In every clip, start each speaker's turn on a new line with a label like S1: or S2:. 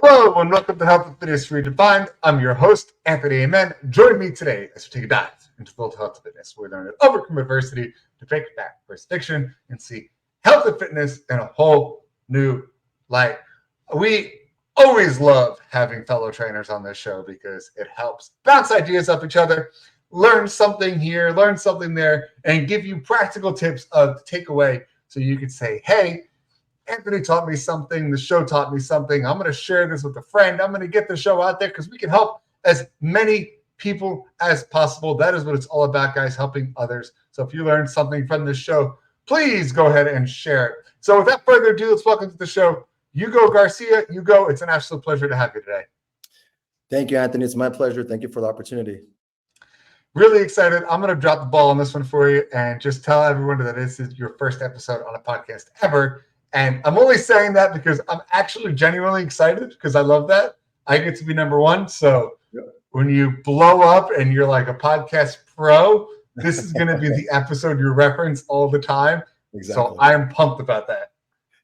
S1: Hello and welcome to Health Fitness Redefined. I'm your host, Anthony Amen. Join me today as we take a dive into the world of health and fitness. We learn to overcome adversity, to break back versus fiction, and see health and fitness in a whole new light. We always love having fellow trainers on this show because it helps bounce ideas off each other, learn something here, learn something there, and give you practical tips of takeaway so you can say, hey, Anthony taught me something. The show taught me something. I'm going to share this with a friend. I'm going to get the show out there because we can help as many people as possible. That is what it's all about, guys, helping others. So if you learned something from this show, please go ahead and share it. So without further ado, let's welcome to the show, Hugo Garcia. Hugo, it's an absolute pleasure to have you today.
S2: Thank you, Anthony. It's my pleasure. Thank you for the opportunity.
S1: Really excited. I'm going to drop the ball on this one for you and just tell everyone that this is your first episode on a podcast ever. And I'm only saying that because I'm actually genuinely excited because I love that. I get to be number one. So when you blow up and you're like a podcast pro, this is going to be the episode you reference all the time. Exactly. So I am pumped about that.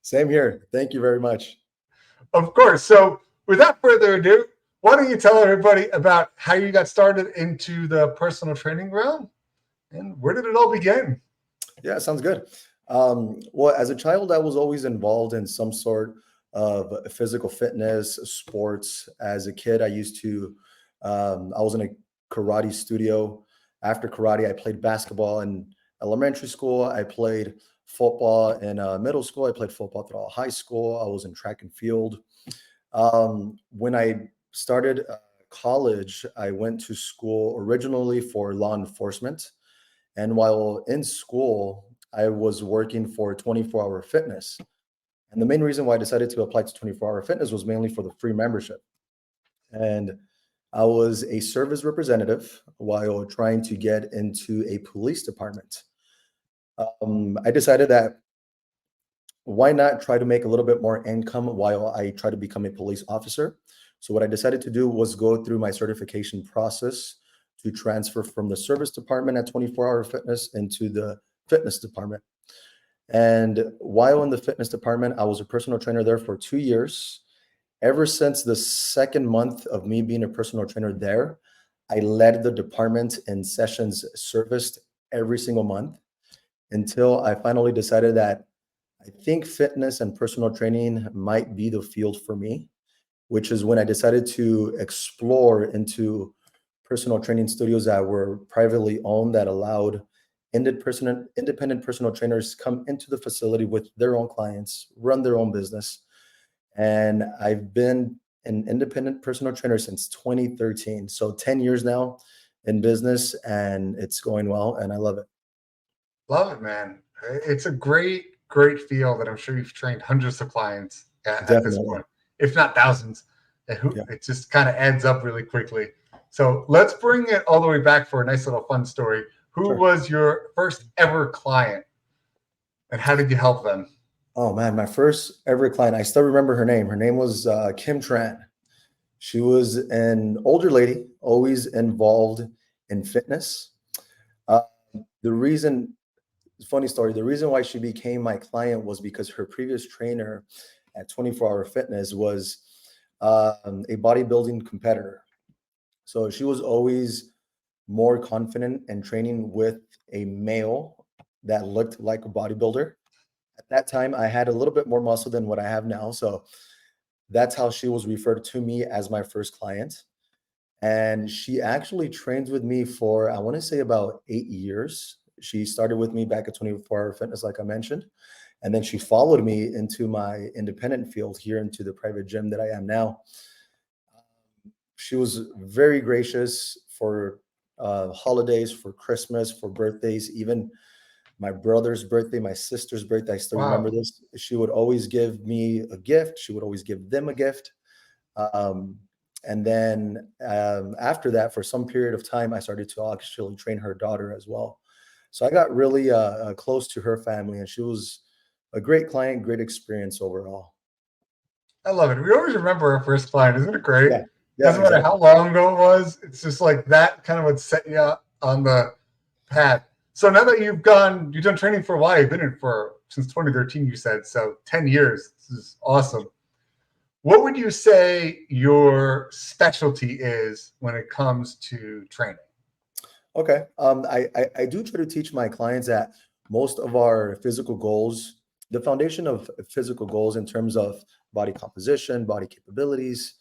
S2: Same here. Thank you very much.
S1: Of course. So without further ado, why don't you tell everybody about how you got started into the personal training realm and where did it all begin?
S2: Yeah, sounds good. Well, as a child, I was always involved in some sort of physical fitness, sports. As a kid, I was in a karate studio. After karate, I played basketball in elementary school. I played football in middle school. I played football throughout high school. I was in track and field. When I started college, I went to school originally for law enforcement. And while in school, I was working for 24-hour fitness. And the main reason why I decided to apply to 24-hour fitness was mainly for the free membership. And I was a service representative while trying to get into a police department. I decided that why not try to make a little bit more income while I try to become a police officer? So what I decided to do was go through my certification process to transfer from the service department at 24-hour fitness into the fitness department. And while in the fitness department, I was a personal trainer there for 2 years. Ever since the second month of me being a personal trainer there, I led the department in sessions serviced every single month until I finally decided that I think fitness and personal training might be the field for me, which is when I decided to explore into personal training studios that were privately owned that allowed independent personal trainers come into the facility with their own clients, run their own business. And I've been an independent personal trainer since 2013. So 10 years now in business, and it's going well, and I love it.
S1: Love it, man. It's a great field that I'm sure you've trained hundreds of clients at this point, if not thousands. It just kind of adds up really quickly. So let's bring it all the way back for a nice little fun story. Who was your first ever client and how did you help them?
S2: Oh man, my first ever client, I still remember her name. Her name was Kim Tran. She was an older lady, always involved in fitness. Funny story, the reason why she became my client was because her previous trainer at 24-hour fitness was a bodybuilding competitor. So she was always more confident in training with a male that looked like a bodybuilder. At that time, I had a little bit more muscle than what I have now. So that's how she was referred to me as my first client. And she actually trained with me for, I want to say, about 8 years. She started with me back at 24-hour fitness, like I mentioned. And then she followed me into my independent field here into the private gym that I am now. She was very gracious for holidays, for Christmas, for birthdays, even my brother's birthday, my sister's birthday. I still remember this. She would always give me a gift. She would always give them a gift. And then after that, for some period of time, I started to actually train her daughter as well. So I got really close to her family, and she was a great client, great experience overall.
S1: I love it. We always remember our first client. Isn't it great?
S2: Yeah.
S1: Doesn't matter how long ago it was. It's just like that kind of would set you up on the path. So now that you've done training for a while, you've been in for since 2013, you said, so 10 years. This is awesome. what would you say your specialty is when it comes to training?
S2: Okay. I do try to teach my clients that most of our physical goals, the foundation of physical goals in terms of body composition, body capabilities,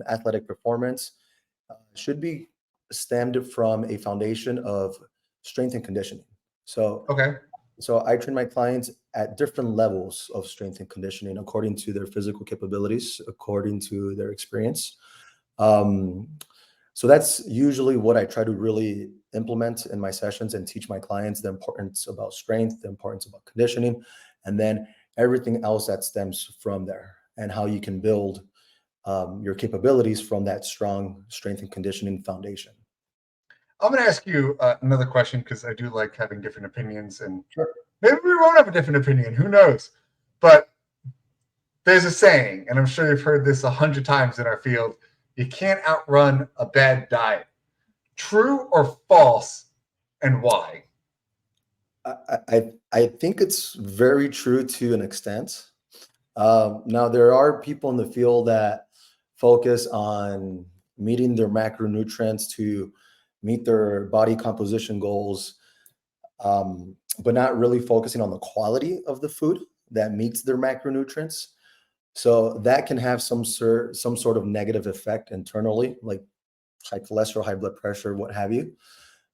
S2: athletic performance, should be stemmed from a foundation of strength and conditioning. So,
S1: Okay.
S2: so I train my clients at different levels of strength and conditioning according to their physical capabilities, according to their experience. Um, so that's usually what I try to really implement in my sessions and teach my clients the importance about strength, the importance about conditioning, and then everything else that stems from there and how you can build your capabilities from that strong strength and conditioning foundation.
S1: I'm going to ask you another question because I do like having different opinions, and
S2: Sure.
S1: maybe we won't have a different opinion. Who knows? But there's a saying, and I'm sure you've heard this 100 times in our field: you can't outrun a bad diet. True or false, and why?
S2: I think it's very true to an extent. Now, there are people in the field that focus on meeting their macronutrients to meet their body composition goals, but not really focusing on the quality of the food that meets their macronutrients. So that can have some sort of negative effect internally, like high cholesterol, high blood pressure, what have you.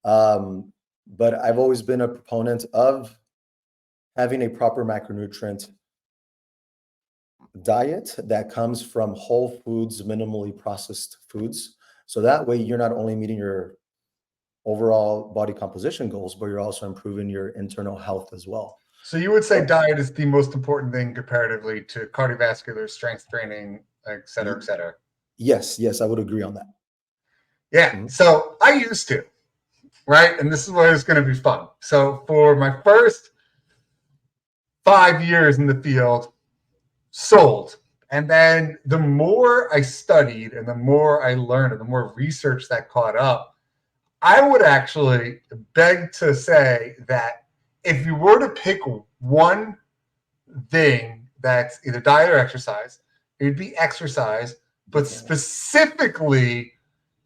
S2: But I've always been a proponent of having a proper macronutrient diet that comes from whole foods, minimally processed foods. So that way you're not only meeting your overall body composition goals, but you're also improving your internal health as well.
S1: So you would say diet is the most important thing comparatively to cardiovascular, strength training, et cetera, et cetera.
S2: Yes, I would agree on that.
S1: Yeah.
S2: Mhm.
S1: So I used to, right? And this is where it's going to be fun. So for my first 5 years in the field, sold. And then the more I studied and the more I learned and the more research that caught up, I would actually beg to say that if you were to pick one thing that's either diet or exercise, it'd be exercise, but
S2: Definitely.
S1: specifically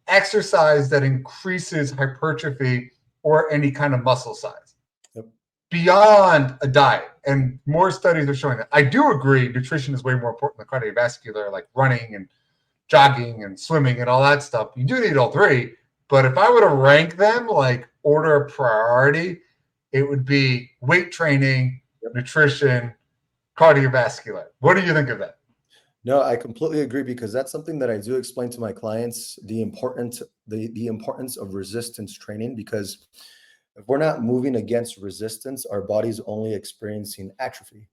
S1: exercise that increases hypertrophy or any kind of muscle size
S2: Yep.
S1: beyond a diet. And more studies are showing that. I do agree nutrition is way more important than cardiovascular, like running and jogging and swimming and all that stuff. You do need all three. But if I were to rank them, like order of priority, it would be weight training,
S2: Yep.
S1: nutrition, cardiovascular. What do you think of that?
S2: No, I completely agree because that's something that I do explain to my clients, the importance of resistance training, because if we're not moving against resistance, our body's only experiencing atrophy.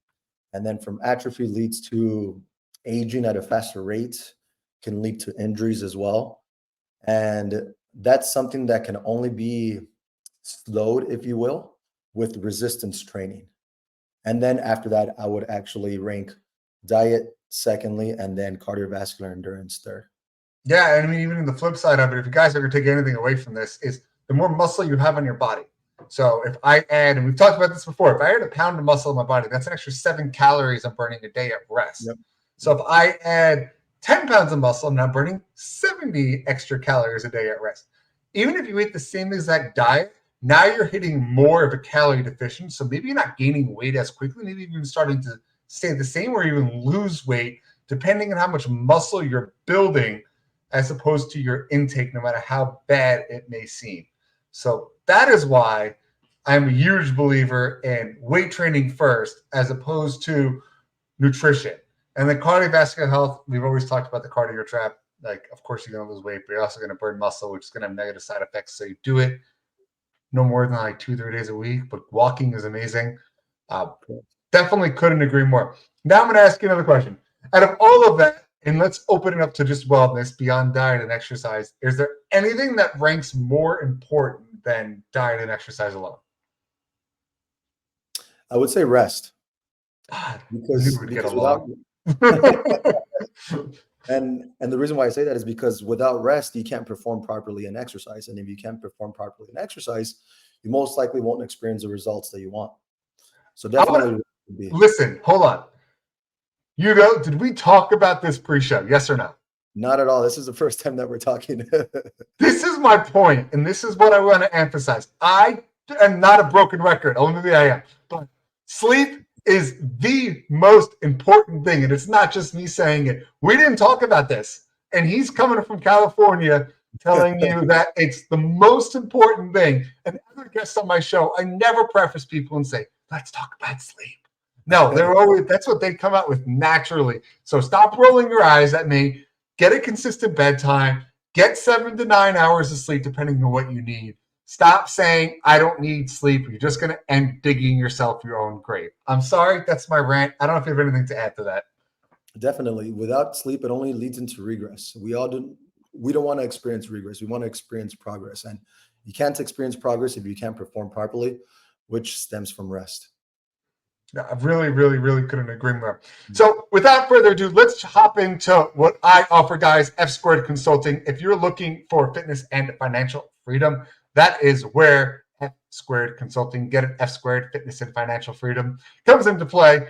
S2: And then from atrophy leads to aging at a faster rate, can lead to injuries as well. And that's something that can only be slowed, if you will, with resistance training. And then after that, I would actually rank diet secondly, and then cardiovascular endurance third.
S1: Yeah, and I mean, even in the flip side of it, if you guys are going to take anything away from this, is the more muscle you have on your body. So if I add, and we've talked about this before, if I add a pound of muscle in my body, that's an extra 7 calories I'm burning a day at rest.
S2: Yep.
S1: So if I add 10 pounds of muscle, I'm now burning 70 extra calories a day at rest. Even if you eat the same exact diet, now you're hitting more of a calorie deficient. So maybe you're not gaining weight as quickly, maybe even starting to stay the same or even lose weight, depending on how much muscle you're building as opposed to your intake, no matter how bad it may seem. So that is why I'm a huge believer in weight training first, as opposed to nutrition. And the cardiovascular health, we've always talked about the cardio trap. Like, of course, you're going to lose weight, but you're also going to burn muscle, which is going to have negative side effects. So you do it no more than like 2-3 days a week, but walking is amazing. Uh, Definitely couldn't agree more. Now I'm going to ask you another question. Out of all of that, and let's open it up to just wellness beyond diet and exercise, is there anything that ranks more important than diet and exercise alone?
S2: I would say rest
S1: God, we knew
S2: because
S1: we'd get
S2: because
S1: along.
S2: without and the reason why I say that is because without rest, you can't perform properly in exercise. And if you can't perform properly in exercise, you most likely won't experience the results that you want. So
S1: I'm gonna
S2: definitely would be
S1: listen. Hold on. Hugo, did we talk about this pre-show? Yes or no?
S2: Not at all. This is the first time that we're talking.
S1: This is my point, and this is what I want to emphasize. I am not a broken record, only I am. But sleep is the most important thing, and it's not just me saying it. We didn't talk about this, and he's coming from California telling you that it's the most important thing. And other guests on my show, I never preface people and say, let's talk about sleep. No, they're always that's what they come out with naturally. So stop rolling your eyes at me. Get a consistent bedtime. Get 7 to 9 hours of sleep, depending on what you need. Stop saying, I don't need sleep. You're just going to end digging yourself your own grave. I'm sorry. That's my rant. I don't know if you have anything to add to that.
S2: Definitely. Without sleep, it only leads into regress. We don't want to experience regress. We want to experience progress. And you can't experience progress if you can't perform properly, which stems from rest.
S1: I really, really, really couldn't agree more. So without further ado, let's hop into what I offer, guys, F Squared Consulting. If you're looking for fitness and financial freedom, that is where F Squared Consulting, get it, F Squared Fitness and Financial Freedom comes into play.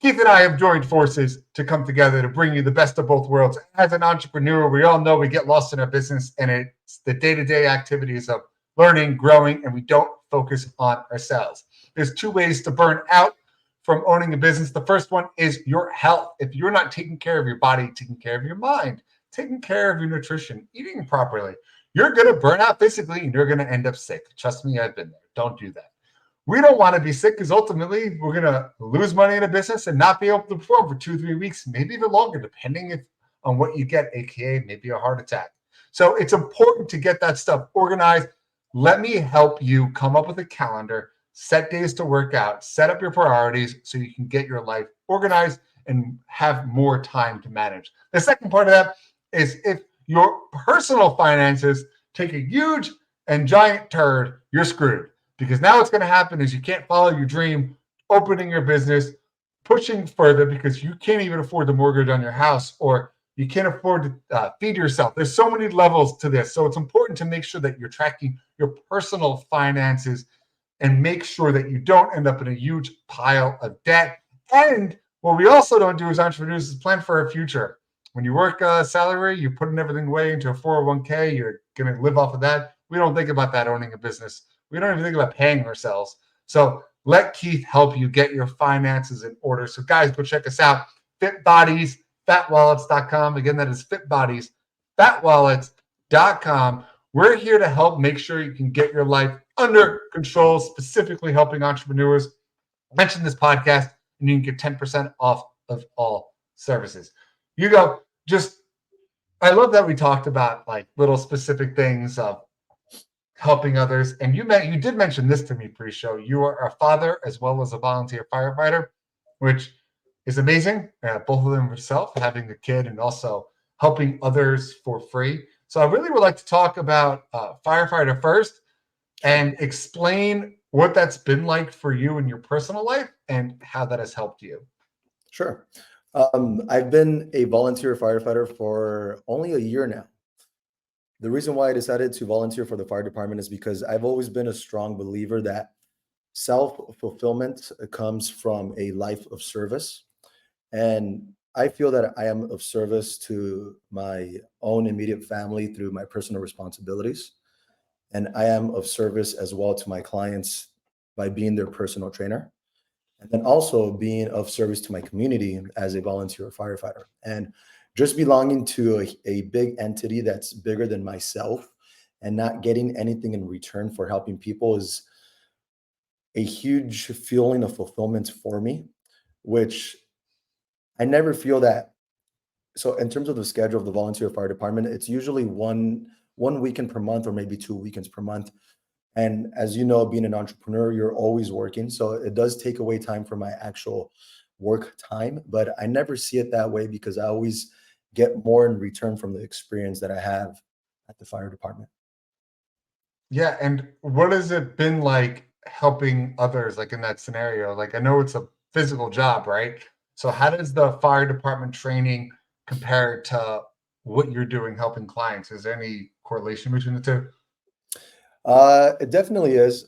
S1: Keith and I have joined forces to come together to bring you the best of both worlds. As an entrepreneur, we all know we get lost in our business, and it's the day-to-day activities of learning, growing, and we don't focus on ourselves. There's two ways to burn out from owning a business. The first one is your health. If you're not taking care of your body, taking care of your mind, taking care of your nutrition, eating properly, you're going to burn out physically and you're going to end up sick. Trust me, I've been there. Don't do that. We don't want to be sick because ultimately we're going to lose money in a business and not be able to perform for 2-3 weeks, maybe even longer, depending on what you get, aka maybe a heart attack. So it's important to get that stuff organized. Let me help you come up with a calendar, set days to work out, set up your priorities so you can get your life organized and have more time to manage. The second part of that is if your personal finances take a huge and giant turd, you're screwed. Because now what's going to happen is you can't follow your dream, opening your business, pushing further because you can't even afford the mortgage on your house, or you can't afford to feed yourself. There's so many levels to this. So it's important to make sure that you're tracking your personal finances and make sure that you don't end up in a huge pile of debt. And what we also don't do as entrepreneurs is plan for our future. When you work a salary, you're putting everything away into a 401k, you're going to live off of that. We don't think about that owning a business. We don't even think about paying ourselves. So let Keith help you get your finances in order. So guys, go check us out. Fit Bodies, fatwallets.com. Again, that is Fit Bodies, fatwallets.com. We're here to help make sure you can get your life under control, specifically helping entrepreneurs. Mention this podcast and you can get 10% off of all services. Hugo, I love that we talked about like little specific things of helping others. And you did mention this to me pre-show. You are a father as well as a volunteer firefighter, which is amazing. Both of them yourself, having a kid and also helping others for free. So I really would like to talk about firefighter first and explain what that's been like for you in your personal life and how that has helped you.
S2: Sure. I've been a volunteer firefighter for only a year now. The reason why I decided to volunteer for the fire department is because I've always been a strong believer that self-fulfillment comes from a life of service. And I feel that I am of service to my own immediate family through my personal responsibilities. And I am of service as well to my clients by being their personal trainer. And then also being of service to my community as a volunteer firefighter. And just belonging to a big entity that's bigger than myself and not getting anything in return for helping people is a huge feeling of fulfillment for me, which I never feel that. So in terms of the schedule of the volunteer fire department, it's usually one weekend per month or maybe 2 weekends per month. And as you know, being an entrepreneur, you're always working. So it does take away time from my actual work time, but I never see it that way because I always get more in return from the experience that I have at the fire department.
S1: Yeah. And what has it been like helping others, like in that scenario? Like, I know it's a physical job, right? So, how does the fire department training compare to what you're doing helping clients? Is there any correlation between the two?
S2: It definitely is.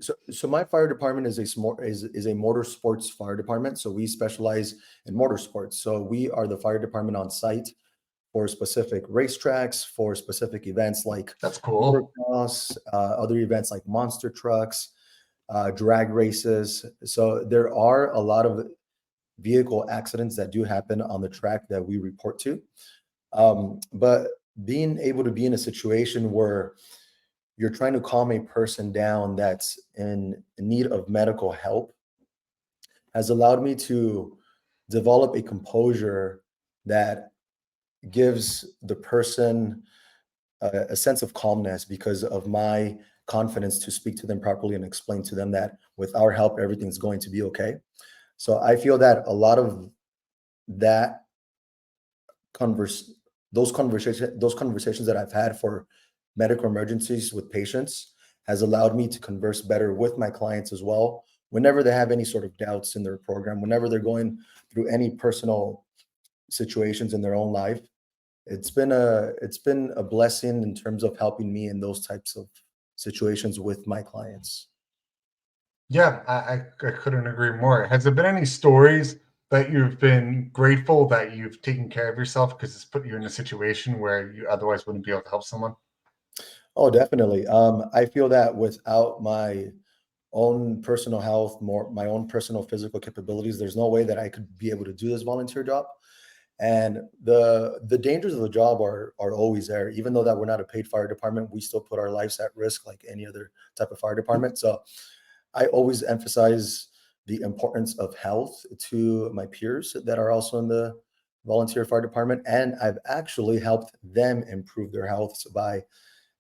S2: So my fire department is a motorsports fire department. So we specialize in motorsports. So we are the fire department on site for specific racetracks, for specific events like
S1: That's cool.
S2: motocross, other events like monster trucks, drag races. So there are a lot of vehicle accidents that do happen on the track that we report to. But being able to be in a situation where you're trying to calm a person down that's in need of medical help has allowed me to develop a composure that gives the person a sense of calmness because of my confidence to speak to them properly and explain to them that with our help, everything's going to be okay. So I feel that a lot of that converse those conversations that I've had for medical emergencies with patients has allowed me to converse better with my clients as well whenever they have any sort of doubts in their program, whenever they're going through any personal situations in their own life. It's been a blessing in terms of helping me in those types of situations with my clients.
S1: Yeah, I couldn't agree more. Has there been any stories that you've been grateful that you've taken care of yourself because it's put you in a situation where you otherwise wouldn't be able to help someone?
S2: Oh, definitely. I feel that without my own personal health, more my own personal physical capabilities, there's no way that I could be able to do this volunteer job. And the dangers of the job are always there. Even though that we're not a paid fire department, we still put our lives at risk like any other type of fire department. So I always emphasize the importance of health to my peers that are also in the volunteer fire department. And I've actually helped them improve their health by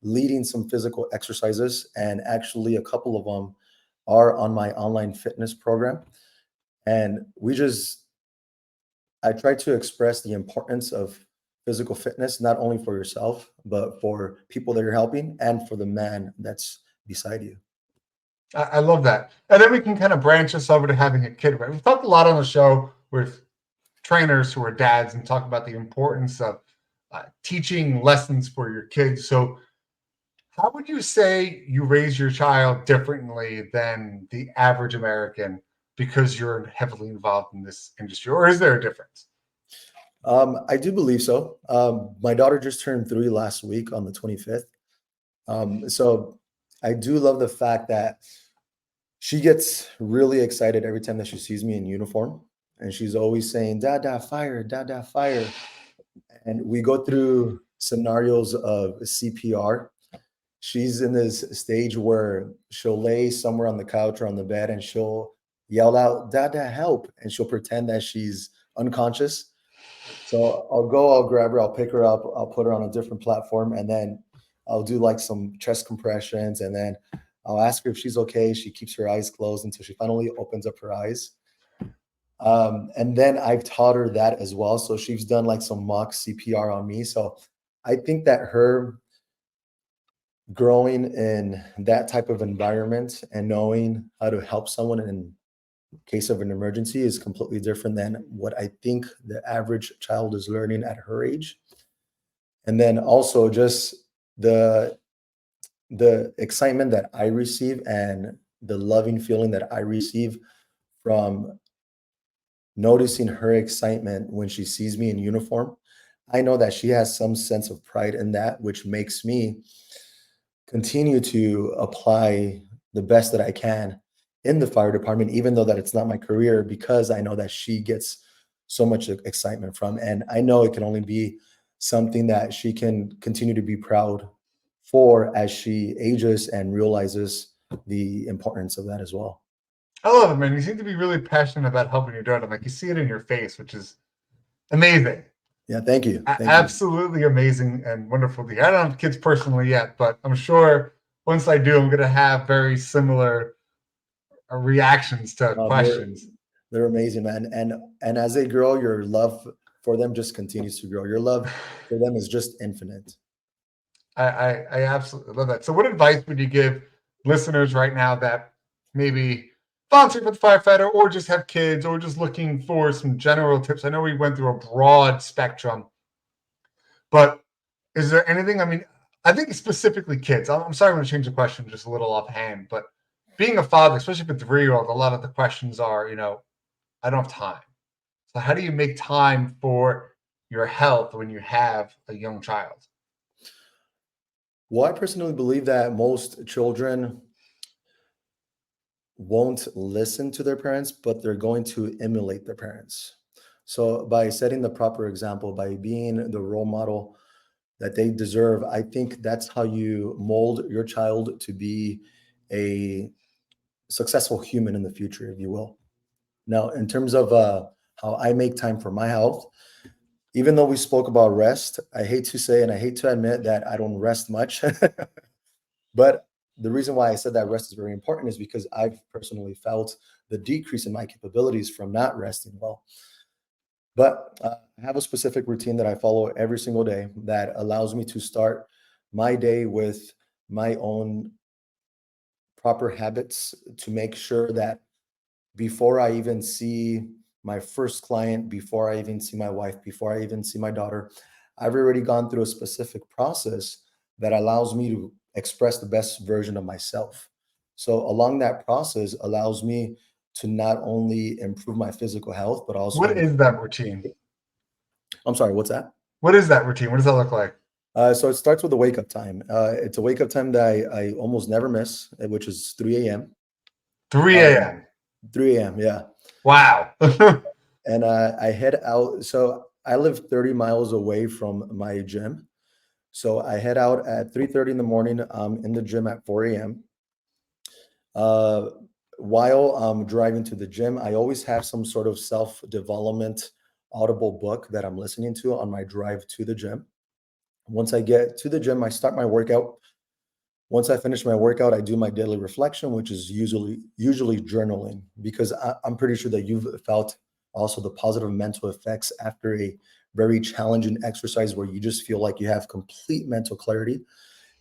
S2: leading some physical exercises. And actually, a couple of them are on my online fitness program. And I try to express the importance of physical fitness, not only for yourself, but for people that you're helping and for the man that's beside you.
S1: I love that. And then we can kind of branch us over to having a kid, right? We've talked a lot on the show with trainers who are dads and talk about the importance of teaching lessons for your kids. So, how would you say you raise your child differently than the average American because you're heavily involved in this industry, or is there a difference?
S2: I do believe so. My daughter just turned 3 last week on the 25th. So I do love the fact that she gets really excited every time that she sees me in uniform. And she's always saying, Dada, fire, Dada, fire. And we go through scenarios of CPR. She's in this stage where she'll lay somewhere on the couch or on the bed and she'll yell out, Dada, help. And she'll pretend that she's unconscious. So I'll grab her, I'll pick her up, I'll put her on a different platform, and then I'll do like some chest compressions, and then I'll ask her if she's okay. She keeps her eyes closed until she finally opens up her eyes. And then I've taught her that as well. So she's done like some mock CPR on me. So I think that her growing in that type of environment and knowing how to help someone in case of an emergency is completely different than what I think the average child is learning at her age. And then also just the the excitement that I receive and the loving feeling that I receive from noticing her excitement when she sees me in uniform. I know that she has some sense of pride in that, which makes me continue to apply the best that I can in the fire department, even though that it's not my career, because I know that she gets so much excitement from. And I know it can only be something that she can continue to be proud for as she ages and realizes the importance of that as well.
S1: I love it, man. You seem to be really passionate about helping your daughter. Like you see it in your face, which is amazing.
S2: Yeah, thank you. Thank you.
S1: Absolutely amazing and wonderful to hear. I don't have kids personally yet, but I'm sure once I do, I'm going to have very similar reactions to
S2: Uh, they're
S1: questions.
S2: they're amazing, man. And as they grow, your love for them just continues to grow. Your love for them is just infinite.
S1: I absolutely love that. So, what advice would you give listeners right now that maybe volunteer for the firefighter or just have kids or just looking for some general tips? I know we went through a broad spectrum, but is there anything? I mean, I think specifically kids. I'm sorry, I'm going to change the question just a little offhand, but being a father, especially with a 3-year-old, a lot of the questions are, I don't have time. So how do you make time for your health when you have a young child?
S2: Well, I personally believe that most children won't listen to their parents, but they're going to emulate their parents. So by setting the proper example, by being the role model that they deserve, I think that's how you mold your child to be a successful human in the future, if you will. Now, in terms of how I make time for my health, even though we spoke about rest, I hate to say and I hate to admit that I don't rest much. But the reason why I said that rest is very important is because I've personally felt the decrease in my capabilities from not resting well. But I have a specific routine that I follow every single day that allows me to start my day with my own proper habits to make sure that before I even see my first client, before I even see my wife, before I even see my daughter, I've already gone through a specific process that allows me to express the best version of myself. So along that process allows me to not only improve my physical health, but also
S1: What is that routine?
S2: I'm sorry, what's that?
S1: What is that routine? What does that look like?
S2: So it starts with a wake up time. It's a wake up time that I almost never miss, which is 3 a.m.
S1: 3
S2: Um,
S1: a.m.
S2: 3 a.m. Yeah.
S1: Wow.
S2: And I head out. So I live 30 miles away from my gym. So I head out at 3:30 in the morning. I'm in the gym at 4 a.m. Uh, while I'm driving to the gym, I always have some sort of self-development audible book that I'm listening to on my drive to the gym. Once I get to the gym, I start my workout. Once I finish my workout, I do my daily reflection, which is usually journaling, because I'm pretty sure that you've felt also the positive mental effects after a very challenging exercise where you just feel like you have complete mental clarity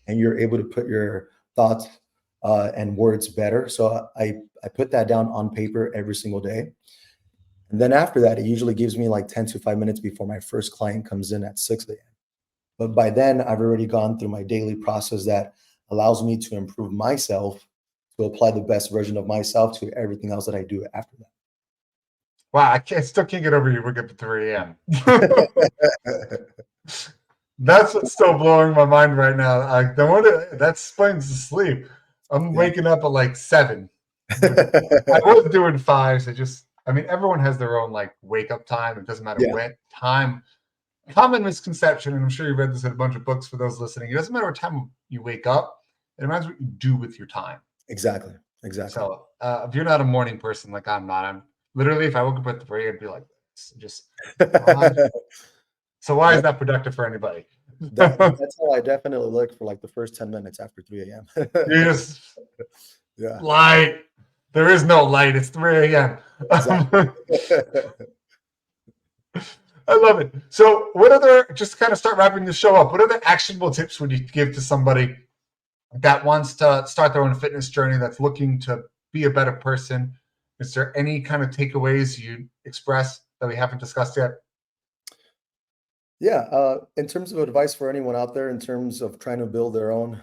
S2: and you're able to put your thoughts and words better. So I put that down on paper every single day. And then after that, it usually gives me like 10 to 5 minutes before my first client comes in at 6 a.m. But by then, I've already gone through my daily process that allows me to improve myself, to apply the best version of myself to everything else that I do after
S1: Wow, I still can't get over you wake up at 3 a.m.
S2: that.
S1: That's what's still blowing my mind right now. I wonder that explains the sleep. I'm
S2: Yeah.
S1: waking up at like 7. I was doing 5s. Everyone has their own like wake up time. It doesn't matter
S2: Yeah,
S1: what time. Common misconception, and I'm sure you've read this in a bunch of books for those listening. It doesn't matter what time you wake up. It matters what you do with your time.
S2: exactly. Exactly.
S1: So if you're not a morning person like I'm not, I'm literally if I woke up at 3, I'd be like, just why? So why is
S2: That,
S1: that productive for anybody?
S2: that's how I definitely look for like the first 10 minutes after 3 a.m.
S1: You just
S2: Yeah,
S1: light. There is no light. It's 3 a.m.
S2: exactly.
S1: I love it. So, what other, just to kind of start wrapping the show up, what other actionable tips would you give to somebody that wants to start their own fitness journey, that's looking to be a better person? Is there any kind of takeaways you express that we haven't discussed yet?
S2: Yeah, in terms of advice for anyone out there, in terms of trying to build their own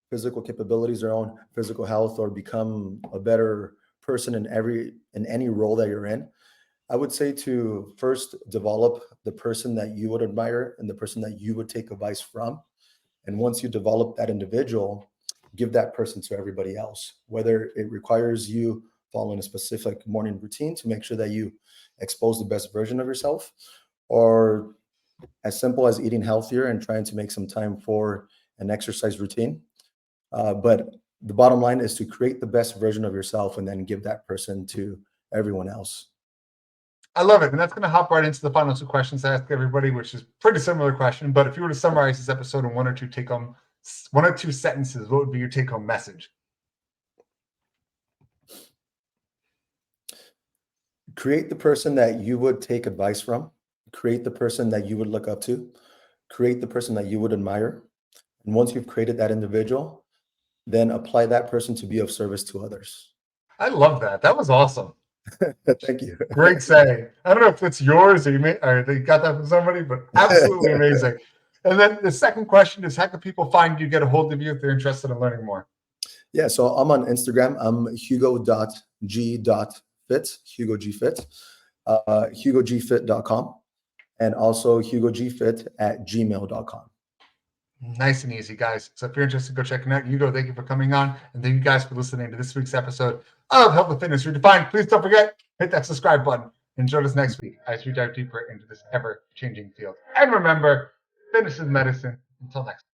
S2: physical capabilities, their own physical health, or become a better person in any role that you're in, I would say to first develop the person that you would admire and the person that you would take advice from. And once you develop that individual, give that person to everybody else, whether it requires you following a specific morning routine to make sure that you expose the best version of yourself, or as simple as eating healthier and trying to make some time for an exercise routine. But the bottom line is to create the best version of yourself and then give that person to everyone else.
S1: I love it. And that's going to hop right into the final 2 questions I ask everybody, which is pretty similar question. But if you were to summarize this episode in 1 or 2 sentences, what would be your take home message?
S2: Create the person that you would take advice from, create the person that you would look up to, create the person that you would admire. And once you've created that individual, then apply that person to be of service to others.
S1: I love that. That was awesome.
S2: Thank you.
S1: Great saying. I don't know if it's yours or they got that from somebody, but absolutely amazing. And then the second question is, how can people find you, get a hold of you if they're interested in learning more?
S2: Yeah, so I'm on Instagram. I'm hugo.g.fit, Hugo G Fit, hugogfit.com, and also hugogfit@gmail.com.
S1: Nice and easy, guys. So if you're interested, go check it out. Hugo, thank you for coming on. And thank you guys for listening to this week's episode of Health and Fitness Redefined. Please don't forget, hit that subscribe button and join us next week as we dive deeper into this ever-changing field. And remember, fitness is medicine. Until next time.